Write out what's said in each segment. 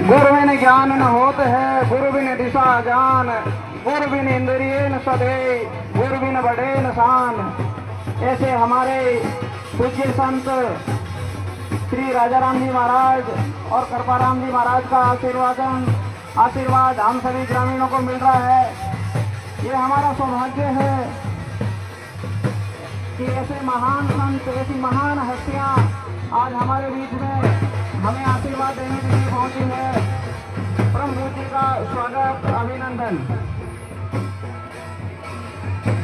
गुरु बिन ज्ञान न होत है, गुरु बिन दिशा जान, गुरु बिन इंद्रिय न सदे, गुरु बिन बड़े न शान। ऐसे हमारे पूज्य संत श्री राजाराम जी महाराज और कृपाराम जी महाराज का आशीर्वाद हम सभी ग्रामीणों को मिल रहा है। ये हमारा सौभाग्य है कि ऐसे महान संत, ऐसी महान हस्तियां आज हमारे बीच में हमें आशीर्वाद देने के लिए पहुंची है। परम गुरु जी का स्वागत, अभिनंदन।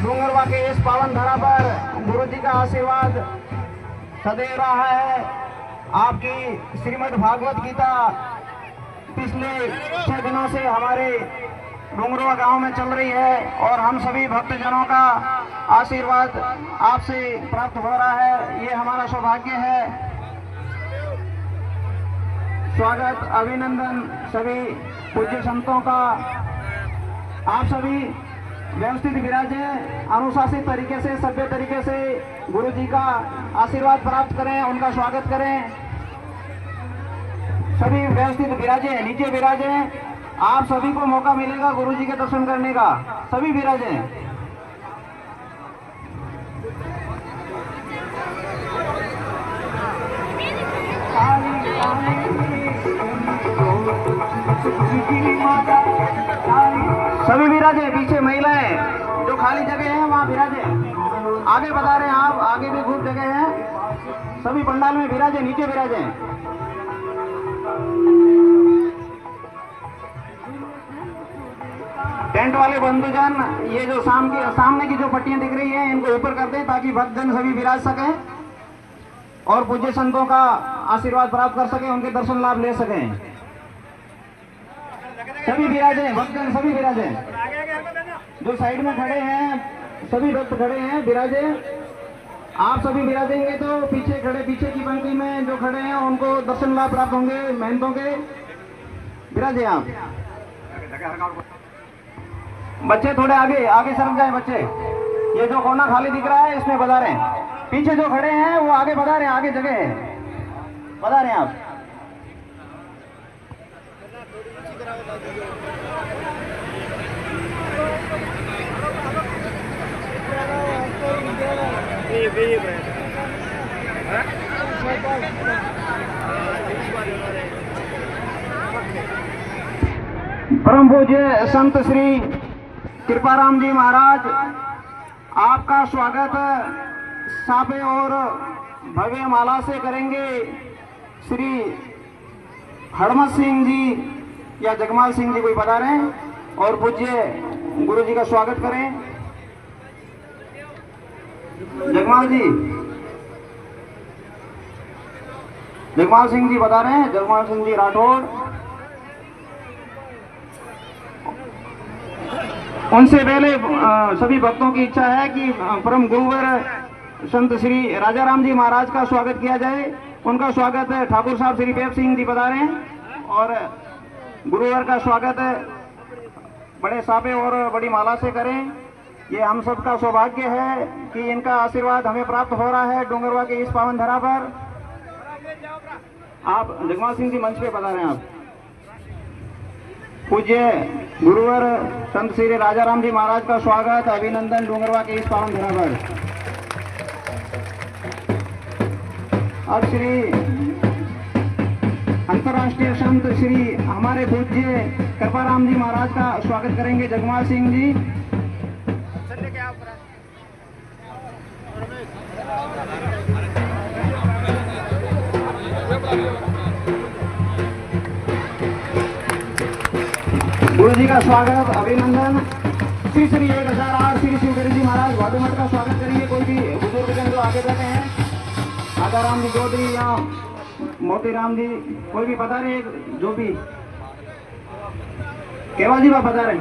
डूंगरवा के इस पावन धरा पर गुरु जी का आशीर्वाद सदैव रहा है। आपकी श्रीमद् भागवत गीता पिछले 6 दिनों से हमारे डूंगरवा गांव में चल रही है और हम सभी भक्तजनों का आशीर्वाद आपसे प्राप्त हो रहा है। ये हमारा सौभाग्य है। स्वागत, अभिनंदन सभी पूज्य संतों का। आप सभी व्यवस्थित विराजे, अनुशासित तरीके से, सभ्य तरीके से गुरु जी का आशीर्वाद प्राप्त करें, उनका स्वागत करें। सभी व्यवस्थित विराजे, नीचे विराजे। आप सभी को मौका मिलेगा गुरु जी के दर्शन करने का। सभी विराजे। सभी विराजे। पीछे महिलाएं जो खाली जगह है वहाँ विराजे। आगे बता रहे हैं आप, आगे भी खूब जगह है। सभी पंडाल में विराजे, नीचे विराजे। टेंट वाले बंधुजन, ये जो सामने की जो पट्टियां दिख रही हैं इनको ऊपर कर दें ताकि भक्तजन सभी विराज सकें और पूज्य संतों का आशीर्वाद प्राप्त कर सकें, उनके दर्शन लाभ ले सकें। सभी विराजे, भक्तजन सभी विराजे। जो साइड में खड़े हैं सभी भक्त खड़े हैं, विराजे। आप सभी विराजेंगे तो पीछे खड़े, पीछे की पंक्ति में जो खड़े हैं उनको दर्शन लाभ प्राप्त होंगे, महंतों के। विराजे आप। बच्चे थोड़े आगे आगे सरक जाए बच्चे। ये जो कोना खाली दिख रहा है इसमें बता रहे हैं। पीछे जो खड़े हैं वो आगे बता रहे हैं, आगे जगह है, बता रहे हैं आप। परम पूज्य संत श्री कृपाराम जी महाराज, आपका स्वागत साफे और भव्य माला से करेंगे। श्री हरमत सिंह जी या जगमाल सिंह जी कोई बता रहे हैं और पूज्य गुरु जी का स्वागत करें। जगमाल जी, जगमाल सिंह जी बता रहे हैं, जगमाल सिंह जी राठौड़। उनसे पहले सभी भक्तों की इच्छा है कि परम गुरुवर संत श्री राजाराम जी महाराज का स्वागत किया जाए। उनका स्वागत ठाकुर साहब श्री पेप सिंह जी बता रहे हैं और गुरुवर का स्वागत बड़े साफे और बड़ी माला से करें। ये हम सबका सौभाग्य है कि इनका आशीर्वाद हमें प्राप्त हो रहा है डूंगरवा के इस पावन धरा पर। आप जगमाल सिंह जी मंच पे बता रहे हैं। आप पूज्य गुरुवर संत श्री राजाराम जी महाराज का स्वागत, अभिनंदन डूंगरवा के इस पावन धरा पर। अब श्री अंतर्राष्ट्रीय संत श्री हमारे पूज्य कृपाराम जी महाराज का स्वागत करेंगे जगमाल सिंह जी। गुरु जी का स्वागत, अभिनंदन। श्री श्री 1008 श्री शिवगिरी जी महाराज भाटूमठ का स्वागत करिए। कोई भी बुजुर्ग जो आगे बैठे हैं, आदाराम जी चौधरी या मोतीराम जी, कोई भी बता रहे जो भी। केवल जी बात बता रहे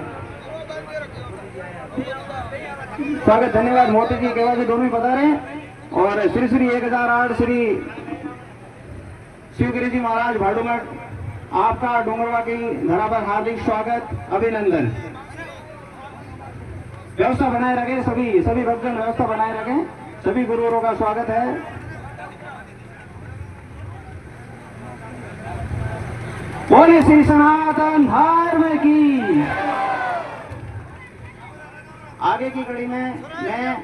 स्वागत, धन्यवाद। मोती जी, केवल जी दोनों ही बता रहे हैं। और श्री श्री 1008 श्री शिवगिरी जी महाराज भाटूमठ, आपका डूंगरवा की धरा पर हार्दिक स्वागत, अभिनंदन। व्यवस्था बनाए रखें, सभी भक्तजन व्यवस्था बनाए रखें। सभी गुरुवरों का स्वागत है। बोले श्री सनातन धर्म की। आगे की कड़ी में मैं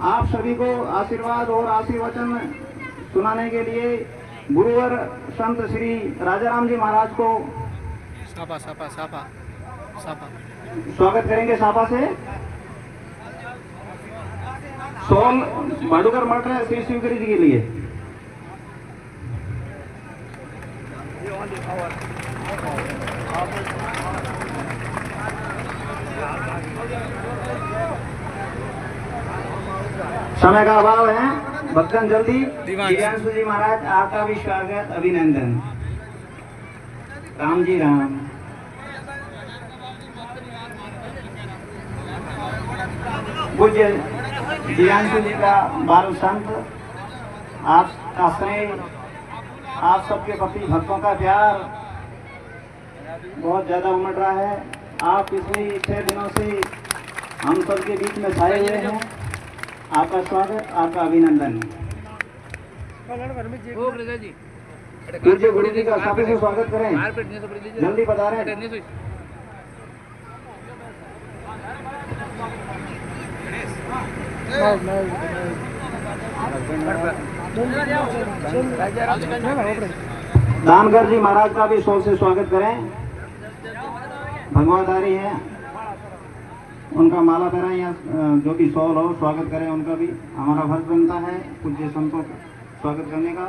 आप सभी को आशीर्वाद और आशीर्वचन सुनाने के लिए गुरुवर संत श्री राजाराम जी महाराज को सापा सापा सापा सापा स्वागत करेंगे सापा से। सोल भाडुकर मठ है श्री शिवगिरी जी के लिए। समय का अभाव है, भक्तन जल्दी। दिव्यांशु जी महाराज आपका भी स्वागत अभिनंदन। राम जी राम। पूज्य दिव्यांशु जी का बाल संत, आपका स्नेह, आप सबके प्रति भक्तों का प्यार बहुत ज्यादा उमड़ रहा है। आप पिछले 6 दिनों से हम सबके बीच में छाए हुए हैं। आपका स्वागत, आपका अभिनंदन। पूज्य गुरु जी का साथी से स्वागत करें, जल्दी बता रहे हैं। दानगर जी महाराज का भी सोल से स्वागत करें। भगवाधारी है, उनका माला पहनाएं या जो भी सौल हो स्वागत करें उनका भी। हमारा फर्ज बनता है पूज्य संतों का स्वागत करने का।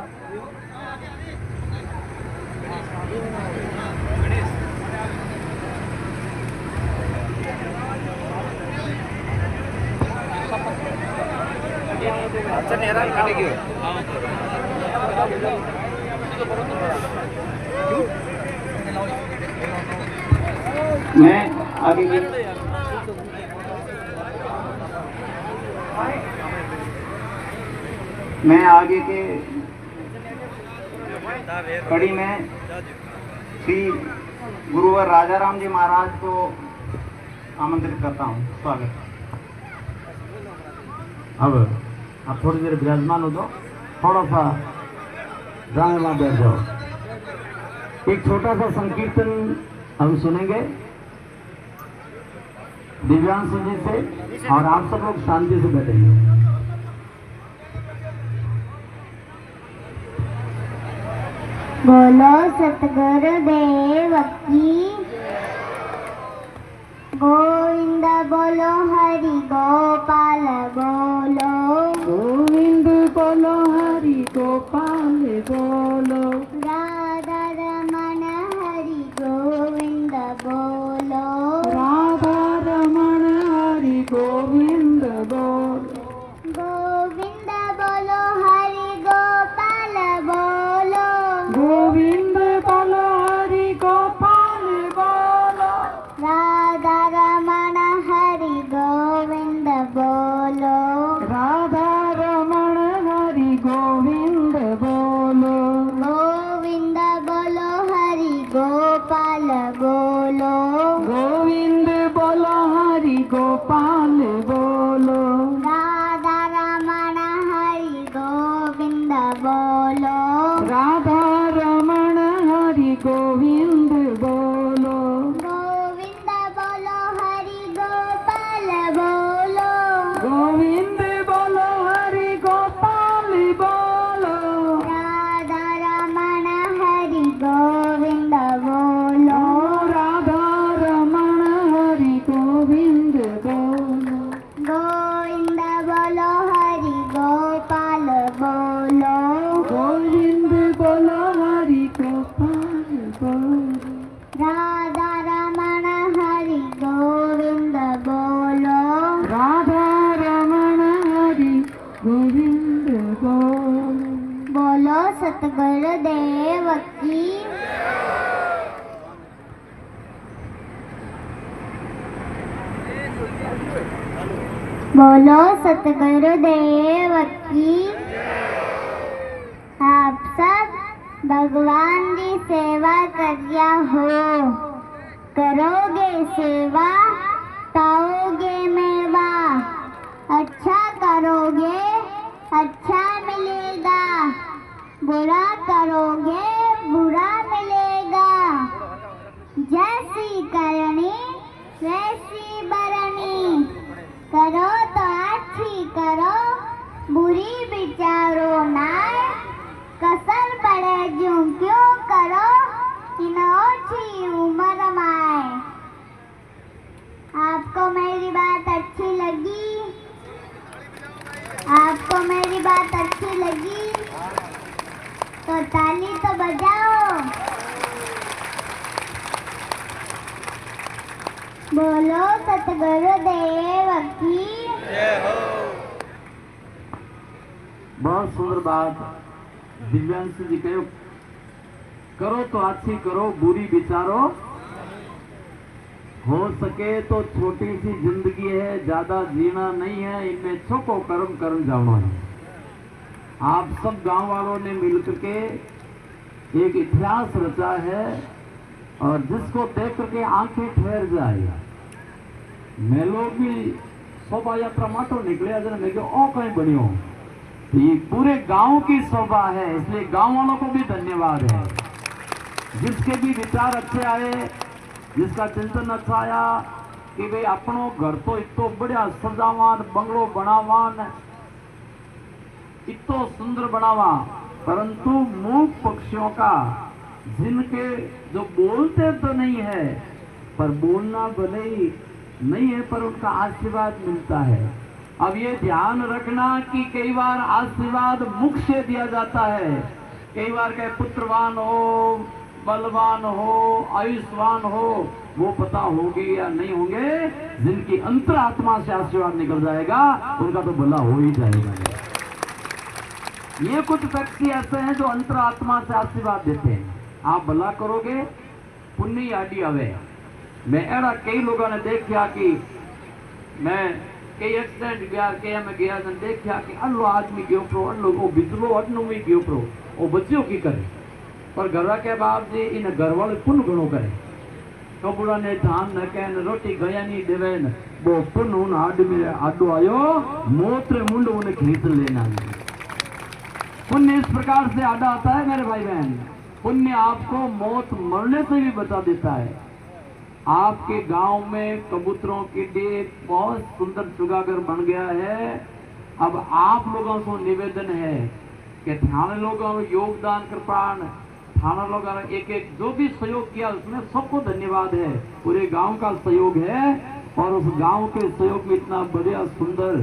मैं आगे के कड़ी में श्री गुरुवर राजाराम जी महाराज को आमंत्रित करता हूँ। स्वागत। अब आप थोड़ी देर विराजमान हो जाओ, थोड़ा सा गाने में बैठ जाओ। एक छोटा सा संकीर्तन हम सुनेंगे दिव्यांशु जी से, और आप सब लोग शांति से बैठेंगे। बोलो सतगुरुदेव की। गोविंद बोलो हरि गोपाल बोलो। गोविंद बोलो हरि गोपाल बोलो। राधा रमण हरि गोविंद बोलो। राधा रमण हरि गोविंद बोलो। गोविंद बोलो हरि गोपाल बोलो। गोविंद बोलो हरि गोपाल बोलो। राधा रमण हरि गोविंद बोलो। राधा रमण हरि गोविंद बोलो। गोविंद बोलो हरि गोपाल बोलो। गोविंद बोलो हरि गोपाल बोलो। राधा रमण हरि गोविंद बोलो। राधा रमण हरि गोविंद बोलो। गोविंद बोलो हरि गोपाल बोलो। गोविंद बोलो हरि गोपाल बोलो। राधा रमण हरि गोविंद बोलो। राधा रमण हरि गोविंद बोलो। गोविंद बोलो हरि गोपाल बोलो। गोविंद बोलो हरि गोपाल बोलो। राधा रमण हरि गोविंद बोलो। राधा रमण हरि गोविंद बोलो। बोलो सतगुरुदेव की। बोलो सतगुरुदेव की। आप सब भगवान की सेवा करिया हो। करोगे सेवा पाओगे मेवा। अच्छा करोगे अच्छा मिलेगा। बुरा करोगे बुरा मिलेगा। जैसी करनी वैसी बरनी, करो तो अच्छी करो बुरी विचारो नाय, कसर पड़े जूं क्यों करो इन ओछी उम्र माए। आपको मेरी बात अच्छी लगी? आपको मेरी बात अच्छी लगी तो ताली तो बजाओ। बोलो सतगुरुदेव की। बहुत सुंदर बात दिव्यांश जी कहो, करो तो अच्छी करो बुरी विचारो, हो सके तो छोटी सी जिंदगी है, ज्यादा जीना नहीं है, इनमें छोको कर्म कर्म जानो है। आप सब गांव वालों ने मिलकर के एक इतिहास रचा है और जिसको देख करके आंखें ठहर जाएगा। मैं लोग भी शोभा यात्रा माटो निकले मैं ओ कहीं बनियो, ये पूरे गांव की शोभा है, इसलिए गांव वालों को भी धन्यवाद है। जिसके भी विचार अच्छे आए, जिसका चिंतन अच्छा आया कि भाई अपनो घर तो इतो बढ़िया सजावान, बंगलो बनावान, इतो सुंदर बनावा, परंतु मूक पक्षियों का जिनके जो बोलते तो नहीं है पर बोलना भले ही नहीं है पर उनका आशीर्वाद मिलता है। अब ये ध्यान रखना कि कई बार आशीर्वाद मुख से दिया जाता है, कई बार कहे पुत्रवान हो, बलवान हो, आयुष्मान हो, वो पता होंगे या नहीं होंगे। जिनकी अंतरात्मा से आशीर्वाद निकल जाएगा उनका तो भला हो ही जाएगा। ये कुछ व्यक्ति ऐसे हैं जो अंतरात्मा से आशीर्वाद देते हैं, आप भला करोगे पुण्य आदि आवे। मैं ऐसा कई लोगों ने देखा कि मैं कई एक्सीडेंट गया के मैं गया ने देखा कि अल्लो आदमी गयो प्रो, अल्लो वो बिजलो अडनो भी गयो प्रो, वो बच्चों की करे पर घर के बाप जी इन घर वाले पुण्य घणो करे। कबूड़ा ने धान न कहन रोटी गया नहीं देवे न वो पुण्य उन आदमी आडो आयो मोत्र मुंड उन्हें खींच लेना। पुण्य इस प्रकार से आडा आता है मेरे भाई बहन, पुण्य आपको मौत मरने से भी बचा देता है। आपके गांव में कबूतरों के लिए बहुत सुंदर चुगागर बन गया है। अब आप लोगों को निवेदन है कि थाने लोगों में योगदान कृपाण, थाना लोगों ने एक एक जो भी सहयोग किया उसमें सबको धन्यवाद है, पूरे गांव का सहयोग है। और उस गांव के सहयोग में इतना बढ़िया सुंदर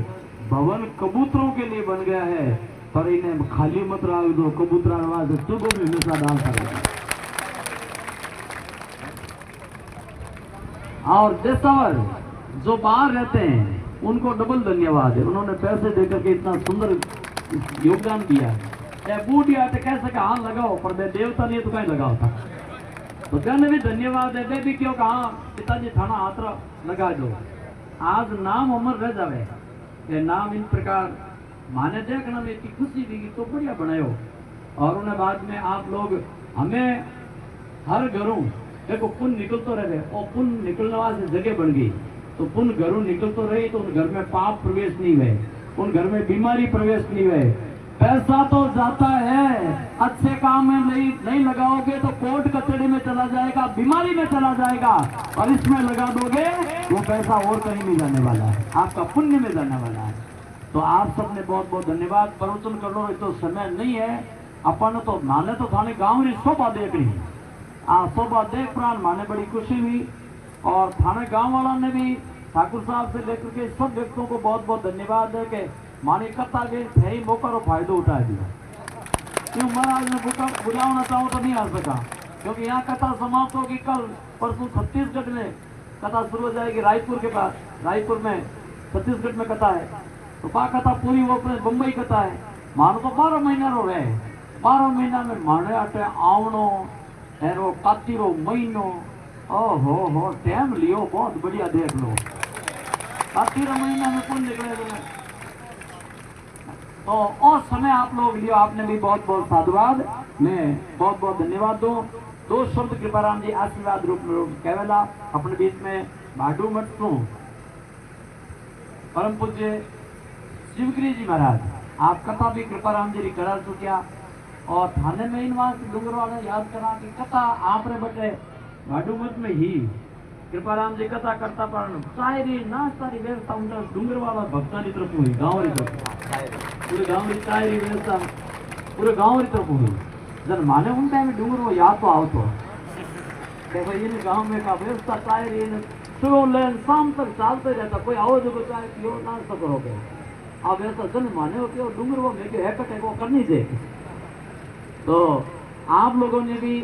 भवन कबूतरों के लिए बन गया है, पर इन्हें खाली मत रहा दो, कबूतर आवाज चुगो में हमेशा डाल करेगा। और देशवर जो बाहर रहते हैं उनको डबल धन्यवाद है, उन्होंने पैसे देकर के इतना सुंदर योगदान दिया। बूढ़िया तो कह सका हाँ लगाओ, पर मैं देवता नहीं तो कहीं लगाओ था, तो कहने भी धन्यवाद है। वे भी क्यों कहा पिताजी थाना हाथ लगा दो, आज नाम अमर रह जावे। ये नाम इन प्रकार माने देखना में इतनी खुशी दी तो बढ़िया बनायो। और उन्हें बाद में आप लोग हमें हर घरों देखो पुण्य निकलते रहे और पुण्य निकलने वाली जगह बन गई, तो पुण्य घरों निकलते रहे तो उन घर में पाप प्रवेश नहीं हुए, उन घर में बीमारी प्रवेश नहीं हुए। पैसा तो जाता है, अच्छे काम में नहीं लगाओगे तो कोर्ट कचहरी में चला जाएगा, बीमारी में चला जाएगा, और इसमें लगा दोगे वो पैसा और कहीं नहीं जाने वाला है, आपका पुण्य में जाने वाला है। तो आप सबने बहुत बहुत धन्यवाद। प्रवचन कर लो, तो समय नहीं है अपन तो माने तो थाने गाँव की शोभा देख रही, शोभा देख प्राण माने बड़ी खुशी हुई। और थाने गांव वालों ने भी ठाकुर साहब से लेकर के सब व्यक्तियों को बहुत बहुत धन्यवाद है कि मानी कथा के थे मौका और फायदा उठा दिया। क्यों महाराज ने बुलाना चाहो तो नहीं आ सका, क्योंकि यहाँ कथा समाप्त होगी कल परसों छत्तीसगढ़ में कथा शुरू हो जाएगी, रायपुर के पास, रायपुर में छत्तीसगढ़ में कथा है, तो पा कथा पूरी वो अपने बम्बई कथा है। मानो तो 12 महीना रो है, 12 महीना में माने आटे आवनो एरो कातीरो महीनो, ओहो हो टाइम लियो बहुत बढ़िया देख लो, कातीरो महीना में कौन निकले तो और समय आप लोग लियो। आपने भी बहुत बहुत साधुवाद, मैं बहुत बहुत धन्यवाद दो। 2 शब्द कृपाराम जी आशीर्वाद रूप में केवला अपने बीच में भाडू मठ को परम पूज्य शिवगिरी जी महाराज आप कथा भी कृपाराम जी करा चुकिया, और थाने में इन डूंगर वाले याद करा कि कथा आपने बटे भाडू मठ में ही कृपाराम जी कथा करता पण सारी नास्तारी व्यवस्था उनका डूंगरवाला भक्तानी तरफ हुई, गाँव री तरफ पूरे गाँव री सारी व्यवस्था पूरे गाँव री तरफ हुई। जन माने उन टाइम डूंगर वो याद तो आवतो कि भाई इन गाँव में का व्यवस्था सारी सुबह लेन शाम तक चालते रहता, कोई आओ जो चाहे पियो नाश्ता करो के अब ऐसा जन माने होते और डूंगर वो मेरे हैकट है वो करनी चाहिए। तो आप लोगों ने भी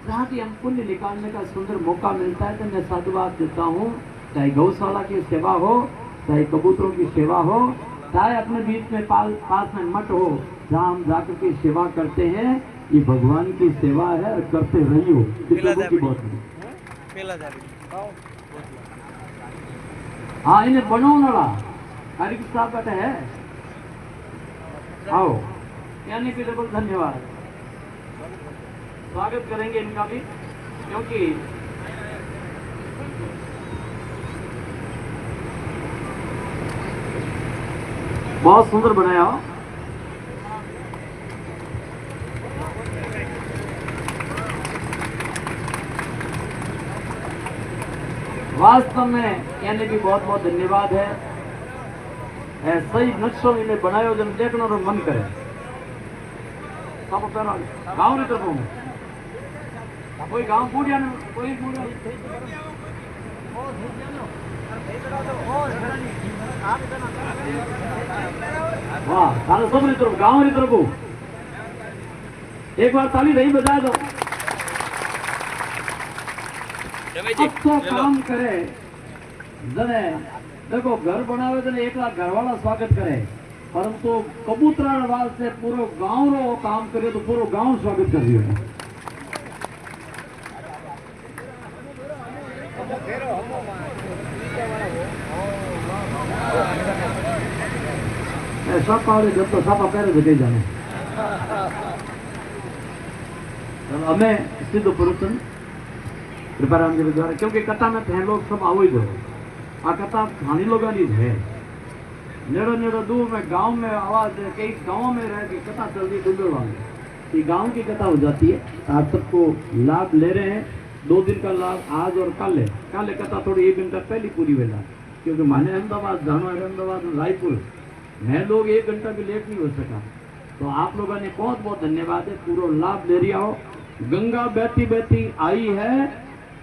जहाँ की हम पुण्य निकालने का सुंदर मौका मिलता है तो मैं साधुवाद देता हूँ, चाहे गौशाला की सेवा हो, चाहे कबूतरों की सेवा हो, चाहे अपने बीच में पास में मठ हो जहाँ हम जाकर के सेवा करते हैं, ये भगवान की सेवा है और करते रहियो। की बहुत हाँ इन्हें बनाना हरि साहब बैठे है आओ यानी कि डबल धन्यवाद स्वागत करेंगे इनका भी, क्योंकि बहुत सुंदर बनाया हो। वास्तव में यानी भी बहुत बहुत धन्यवाद है, सही नक्शों इन्हें बनायो जन देखना और मन करे। गाँव नहीं तरफ में कोई गाँव पूरिया ने कोई पूरिया वाह सारे सब नहीं तरफ गाँव नहीं तरफ एक बार ताली नहीं बजा दो। अब तो काम करे जने देखो घर बनावे तो एक लाख घर वाला स्वागत करे, परंतु कबूतरा वास्ते पूरा गांव रो काम करे तो पूरा गांव स्वागत कर रही है। ऐसा पावे जब तो सापा पहले जगह जाने हमें सिद्ध पुरुषन कृपाराम जी द्वारा, क्योंकि कथा में थे लोग सब आओ ही दो आ कथा खानी लोगों की है नेड़ो नेड़ो दूर में गांव में आवाज कई गांव में रह के कथा चल रही डूंगर वाले गांव की कथा हो जाती है। आप सबको लाभ ले रहे हैं, 2 दिन का लाभ आज और कल है। कल कथा थोड़ी 1 घंटा पहले पूरी वेला, क्योंकि माने अहमदाबाद जाना है, अहमदाबाद रायपुर मैं लोग 1 घंटा भी लेट नहीं हो सका। तो आप लोगों ने बहुत बहुत धन्यवाद है, पूरा लाभ ले रहा हो। गंगा बहती बहती आई है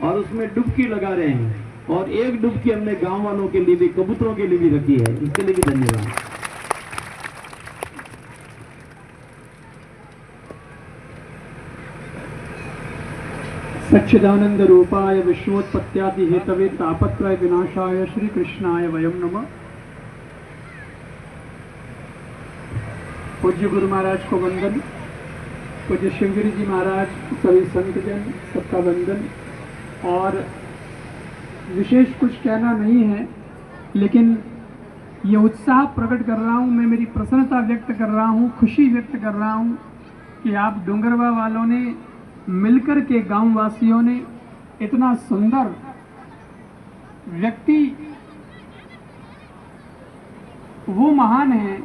और उसमें डुबकी लगा रहे हैं, और एक डुबकी हमने गांव वालों के लिए भी कबूतरों के लिए भी रखी है, इसके लिए भी धन्यवाद। सच्चिदानंद रूपाय विश्वोत्पत्त्यादि हेतवे तापत्रय विनाशाय श्री कृष्णाय वयम नमः। पूज्य गुरु महाराज को वंदन, पूज्य शिवगिरी जी महाराज, सभी संतजन सबका वंदन। और विशेष कुछ कहना नहीं है, लेकिन ये उत्साह प्रकट कर रहा हूँ मैं, मेरी प्रसन्नता व्यक्त कर रहा हूँ, खुशी व्यक्त कर रहा हूँ कि आप डूंगरवा वालों ने मिलकर के गांव वासियों ने इतना सुंदर व्यक्ति, वो महान है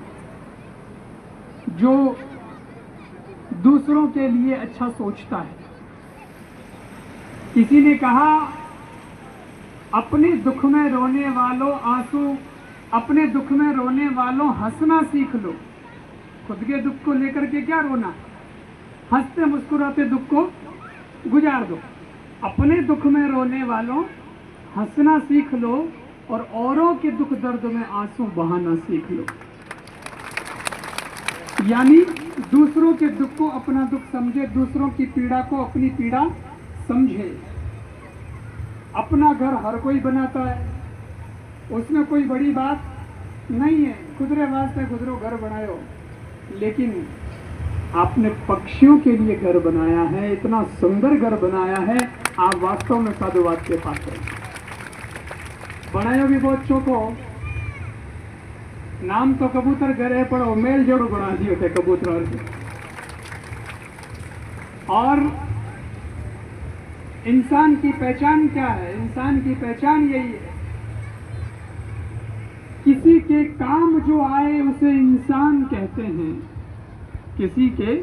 जो दूसरों के लिए अच्छा सोचता है। किसी ने कहा अपने दुख में रोने वालों आंसू, अपने दुख में रोने वालों हंसना सीख लो। खुद के दुख को लेकर के क्या रोना, हंसते मुस्कुराते दुख को गुजार दो। अपने दुख में रोने वालों हंसना सीख लो और औरों के दुख दर्द में आंसू बहाना सीख लो। यानी दूसरों के दुख को अपना दुख समझे, दूसरों की पीड़ा को अपनी पीड़ा समझे। अपना घर हर कोई बनाता है, उसमें कोई बड़ी बात नहीं है, खुदरे वास्ते खुदरो घर बनायो। लेकिन आपने पक्षियों के लिए घर बनाया है, इतना सुंदर घर बनाया है, आप वास्तव में साधुवाद के पात्र हैं। बनायो भी बहुत चोखो, नाम तो कबूतर घर है पर मेल जोड़ो बना दिए थे कबूतर। और इंसान की पहचान क्या है? इंसान की पहचान यही है, किसी के काम जो आए उसे इंसान कहते हैं। किसी के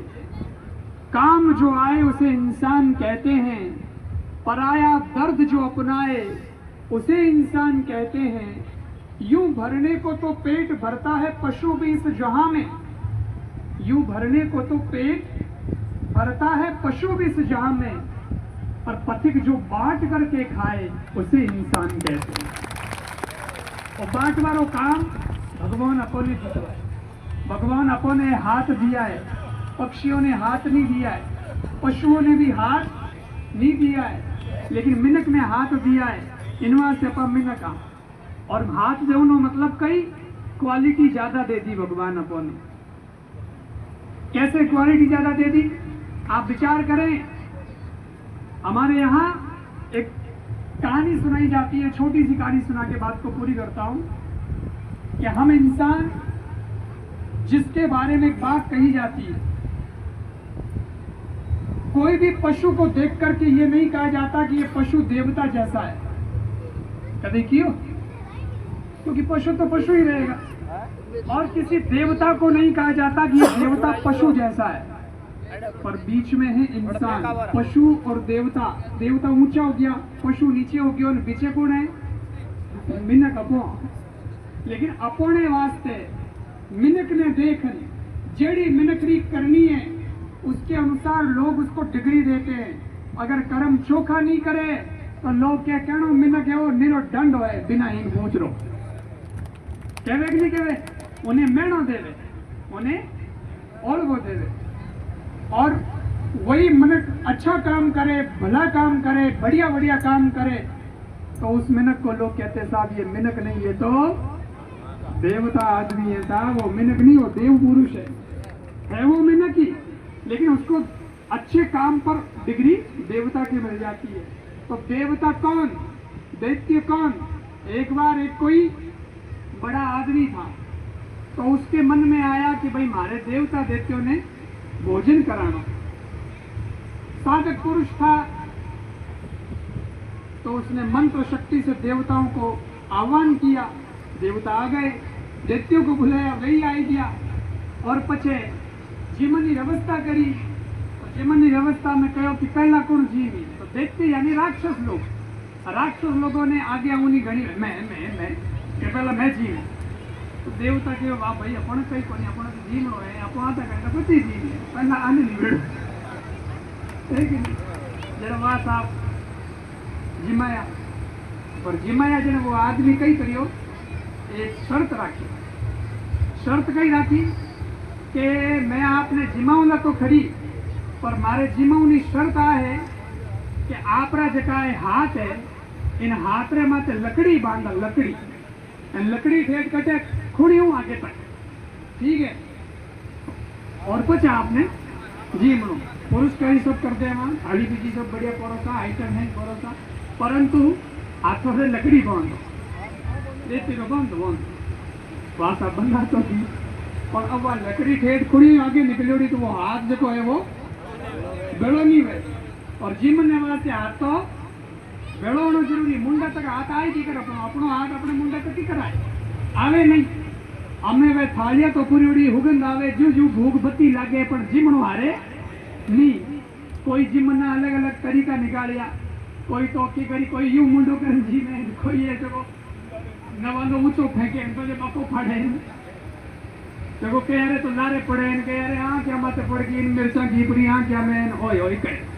काम जो आए उसे इंसान कहते हैं। पराया दर्द जो अपनाए उसे इंसान कहते हैं। यूं भरने को तो पेट भरता है पशु भी इस जहां में, यूं भरने को तो पेट भरता है पशु भी इस जहां में, पर पथिक जो बांट करके खाए उसे इंसान कहते हैं। और बांट वालों काम भगवान अपने दिया है, भगवान अपने हाथ दिया है, पक्षियों ने हाथ नहीं दिया है, पशुओं ने भी हाथ नहीं दिया है, लेकिन मिनक ने हाथ दिया है। इनवा से अपन मिनक आ और हाथ देवनो मतलब कई क्वालिटी ज्यादा दे दी भगवान अपन ने। कैसे क्वालिटी ज्यादा दे दी आप विचार करें। हमारे यहाँ एक कहानी सुनाई जाती है, छोटी सी कहानी सुना के बात को पूरी करता हूं कि हम इंसान जिसके बारे में एक बात कही जाती है, कोई भी पशु को देख करके ये नहीं कहा जाता कि ये पशु देवता जैसा है। कभी क्यों? क्योंकि पशु तो पशु ही रहेगा। और किसी देवता को नहीं कहा जाता कि ये देवता पशु जैसा है, पर बीच में है इंसान। पशु और देवता, देवता ऊंचा हो गया, पशु नीचे हो गया, और पीछे कौन है? मिनक अपो। लेकिन अपोने वास्ते मिनक ने देख जेड़ी मिनकरी करनी है उसके अनुसार लोग उसको डिग्री देते हैं। अगर कर्म चोखा नहीं करे तो लोग क्या कहना मिनक है वो निरो दंड है बिना इन पूछ रो कहवे कि नहीं कहवे, उन्हें मेणो देवे, उन्हें और वो देवे। और वही मिनक अच्छा काम करे, भला काम करे, बढ़िया बढ़िया काम करे तो उस मिनक को लोग कहते साहब ये मिनक नहीं, ये तो देवता आदमी है साहब। वो मिनक नहीं, वो देव पुरुष है वो मिनक ही, लेकिन उसको अच्छे काम पर डिग्री देवता की मिल जाती है। तो देवता कौन, दैत्य कौन? एक बार एक कोई बड़ा आदमी था तो उसके मन में आया कि भाई हमारे देवता दैत्यों ने भोजन कराना। साधक पुरुष था तो उसने मंत्र शक्ति से देवताओं को आह्वान किया, देवता आ गए, दैत्यों को बुलाया, वही आई दिया और पछे जीवनी व्यवस्था करी। तो जीवनी व्यवस्था में कहो कि पहला कौन जीवी, तो दैत्य यानी राक्षस लोग, राक्षस लोगों ने आगे उन्हीं घड़ी मैं कि पहला मैं जीव। तो देवता के वाह भाई अपन कई कोनी, अपन तो जीवनो है, अपन आता करता पति जीव है, पहला आने नहीं बेड़ो ठीक है। जरा वाह साहब जिमाया, और जिमाया जने वो आदमी कई करियो एक शर्त राखी। शर्त कई राखी कि मैं आपने जिमाऊंगा तो खरी, पर मारे जिमाऊनी शर्त आ है कि आपरा जका हाथ है इन हाथ रे माथे लकड़ी बांधा, लकड़ी लकड़ी ठेठ कटे खुड़ी हूं आगे तक, ठीक है। और कुछ आपने जी मनो पुरुष का ही सब करते हैं वहां, थाली पीछी सब बढ़िया परोसा, आइटम है परोसा, परंतु हाथों से लकड़ी बांधो, देते को बांधो भाषा बंधा तो थी, पर अब वह लकड़ी ठेठ खुड़ी आगे निकली तो वो हाथ जो है वो बेड़ो नहीं हुए। और जीवन वास्ते हाथ तो बेड़ो होना जरूरी, मुंडा तक हाथ आए की कर अपनो हाथ अपने मुंडा तक ही कराए आवे नहीं। हमें वे थालिया तो पूरी उड़ी हुगंद आवे, जू जू भूख बत्ती लागे, पर जिमनो हारे नहीं। कोई जिमना अलग अलग तरीका निकालिया, कोई तो की करी, कोई यूं मुंडो कर जी में, कोई ये जो नवालो ऊंचो फेंके तो ये बको फाड़े, देखो कह रहे तो लारे पड़े, कह रहे हाँ क्या माते पड़ गई, मिर्चा घीपड़ी हाँ क्या मैं ओए ओए कहे।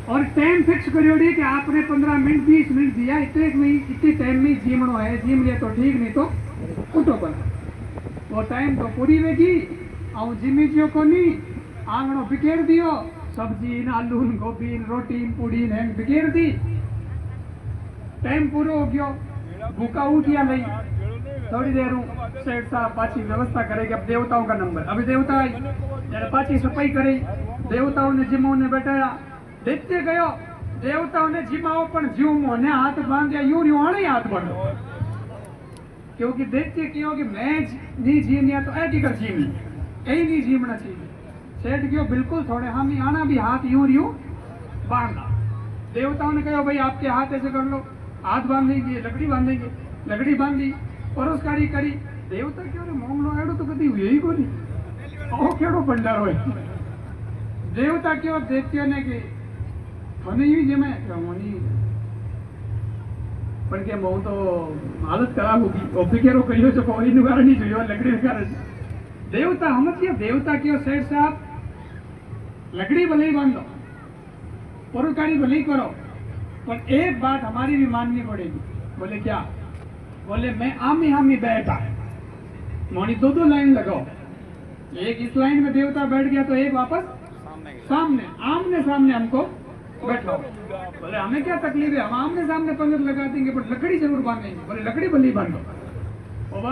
और टाइम फिक्स करियोड़ी कि आपने 15 मिनट 20 मिनट दिया, इतने टाइम में जीमनो है, जीम लिया तो ठीक, नहीं तो उठो बना। वो टाइम तो पूरी वेगी आऊं जिमी जियो को नहीं, आंगणो बिखेर दियो, सब्जी आलू गोभी रोटी पूड़ी बिखेर दी, टाइम पूरो हो गयो, भूखा उठिया नहीं, थोड़ी देर सेठ साहब पाची व्यवस्था करेगी। अब देवताओं का नंबर, अभी देवता आई जरा पाची सफाई करी, देवताओं ने जिमाओ ने बैठाया, देखते गयो देवताओं ने जिमाओ पर जीव ने हाथ बांध यूं यूं आने हाथ बांधो, क्योंकि देखते क्यों कि मैं नहीं जीनिया तो ऐसी कर जीवनी, यही नहीं जीवना चाहिए। सेठ क्यों बिल्कुल थोड़े हम ही आना भी हाथ यूं यूं बांधना। देवताओं ने कहो भाई आपके हाथ ऐसे कर लो, हाथ बांधेंगे, लकड़ी बांधेंगे, लकड़ी बांधी परोसकारी करी। देवता क्यों रे मोंगलो एड़ो तो कभी हुई ही कोनी, ओ केड़ो भंडारो है। देवता क्यों देखते ने कि મને એવી જેમ મને પણ કે હું તો હાલત ખરાબ હોગી ઓફિકેરો કહ્યો છો કોઈનું કારણ નહીં જોયો લકડી કારણ देवता हम देवता क्यों सेठ साहब लकड़ी भले ही बांध लो परोकारी भले ही करो पर एक बात हमारी भी माननी पड़ेगी। बोले क्या? बोले मैं आमी बैठा मोनी दो लाइन लगाओ, एक इस लाइन में देवता बैठ गया तो एक वापस सामने आमने सामने हमको बैठो। बोले हमें क्या तकलीफ है, हम आमने सामने पंगत लगा देंगे पर लकड़ी जरूर बांधेंगे। बोले लकड़ी भले ही बांधो।